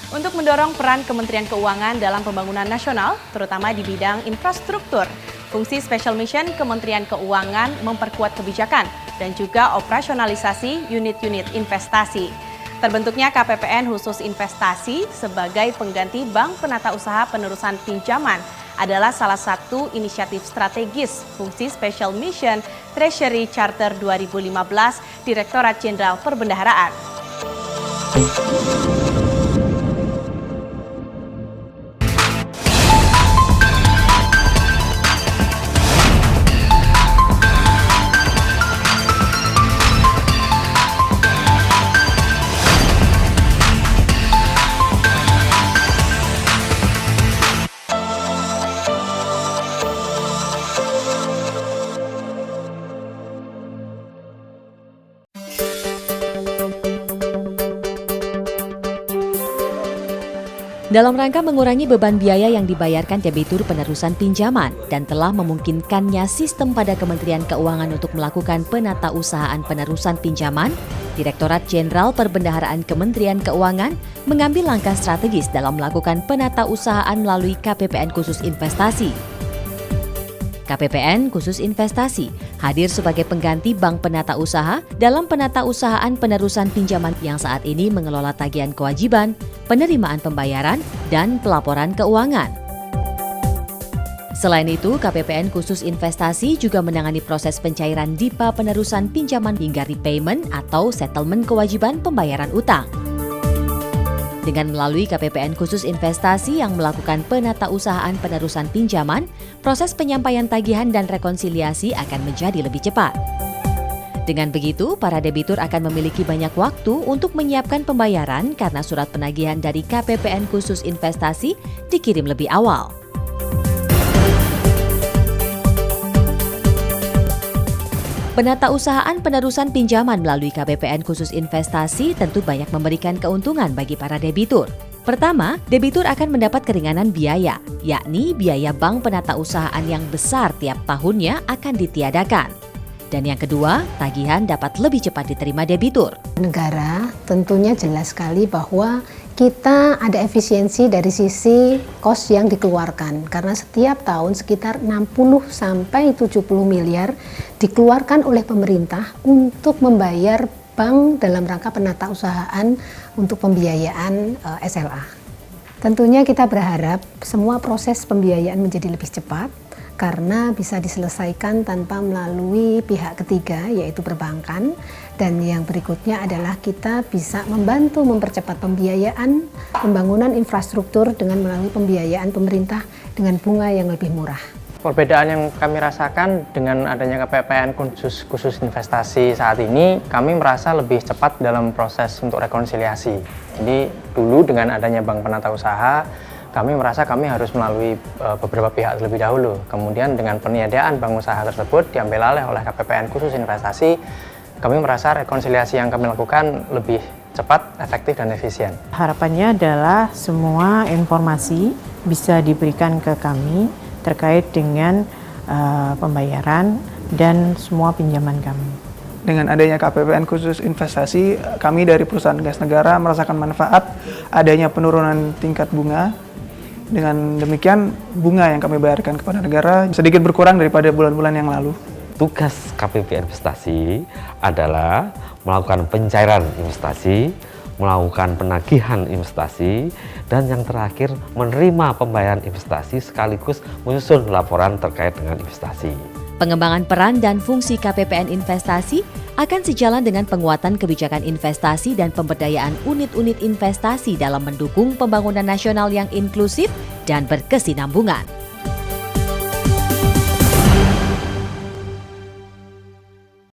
untuk mendorong peran Kementerian Keuangan dalam pembangunan nasional, terutama di bidang infrastruktur. Fungsi Special Mission Kementerian Keuangan memperkuat kebijakan dan juga operasionalisasi unit-unit investasi. Terbentuknya KPPN khusus investasi sebagai pengganti Bank Penata Usaha Penerusan Pinjaman adalah salah satu inisiatif strategis fungsi Special Mission Treasury Charter 2015 Direktorat Jenderal Perbendaharaan. Dalam rangka mengurangi beban biaya yang dibayarkan debitur penerusan pinjaman dan telah memungkinkannya sistem pada Kementerian Keuangan untuk melakukan penatausahaan penerusan pinjaman, Direktorat Jenderal Perbendaharaan Kementerian Keuangan mengambil langkah strategis dalam melakukan penatausahaan melalui KPPN khusus investasi. KPPN khusus investasi hadir sebagai pengganti Bank Penata Usaha dalam penatausahaan penerusan pinjaman yang saat ini mengelola tagihan kewajiban, penerimaan pembayaran, dan pelaporan keuangan. Selain itu, KPPN khusus investasi juga menangani proses pencairan DIPA penerusan pinjaman hingga repayment atau settlement kewajiban pembayaran utang. Dengan melalui KPPN khusus investasi yang melakukan penatausahaan penerusan pinjaman, proses penyampaian tagihan dan rekonsiliasi akan menjadi lebih cepat. Dengan begitu, para debitur akan memiliki banyak waktu untuk menyiapkan pembayaran karena surat penagihan dari KPPN khusus investasi dikirim lebih awal. Penatausahaan penerusan pinjaman melalui KPPN khusus investasi tentu banyak memberikan keuntungan bagi para debitur. Pertama, debitur akan mendapat keringanan biaya, yakni biaya bank penatausahaan yang besar tiap tahunnya akan ditiadakan. Dan yang kedua, tagihan dapat lebih cepat diterima debitur. Negara tentunya jelas sekali bahwa kita ada efisiensi dari sisi kos yang dikeluarkan karena setiap tahun sekitar 60 sampai 70 miliar dikeluarkan oleh pemerintah untuk membayar bank dalam rangka penatausahaan untuk pembiayaan SLA. Tentunya kita berharap semua proses pembiayaan menjadi lebih cepat karena bisa diselesaikan tanpa melalui pihak ketiga yaitu perbankan, dan yang berikutnya adalah kita bisa membantu mempercepat pembiayaan pembangunan infrastruktur dengan melalui pembiayaan pemerintah dengan bunga yang lebih murah. Perbedaan yang kami rasakan dengan adanya KPPN khusus investasi saat ini, kami merasa lebih cepat dalam proses untuk rekonsiliasi. Jadi dulu dengan adanya Bank Penata Usaha, kami merasa kami harus melalui beberapa pihak terlebih dahulu. Kemudian dengan peniadaan bank usaha tersebut diambil alih oleh KPPN khusus investasi, kami merasa rekonsiliasi yang kami lakukan lebih cepat, efektif, dan efisien. Harapannya adalah semua informasi bisa diberikan ke kami terkait dengan pembayaran dan semua pinjaman kami. Dengan adanya KPPN khusus investasi, kami dari perusahaan gas negara merasakan manfaat adanya penurunan tingkat bunga. Dengan demikian, bunga yang kami bayarkan kepada negara sedikit berkurang daripada bulan-bulan yang lalu. Tugas KPPN investasi adalah melakukan pencairan investasi, melakukan penagihan investasi, dan yang terakhir menerima pembayaran investasi sekaligus menyusun laporan terkait dengan investasi. Pengembangan peran dan fungsi KPPN investasi akan sejalan dengan penguatan kebijakan investasi dan pemberdayaan unit-unit investasi dalam mendukung pembangunan nasional yang inklusif dan berkesinambungan.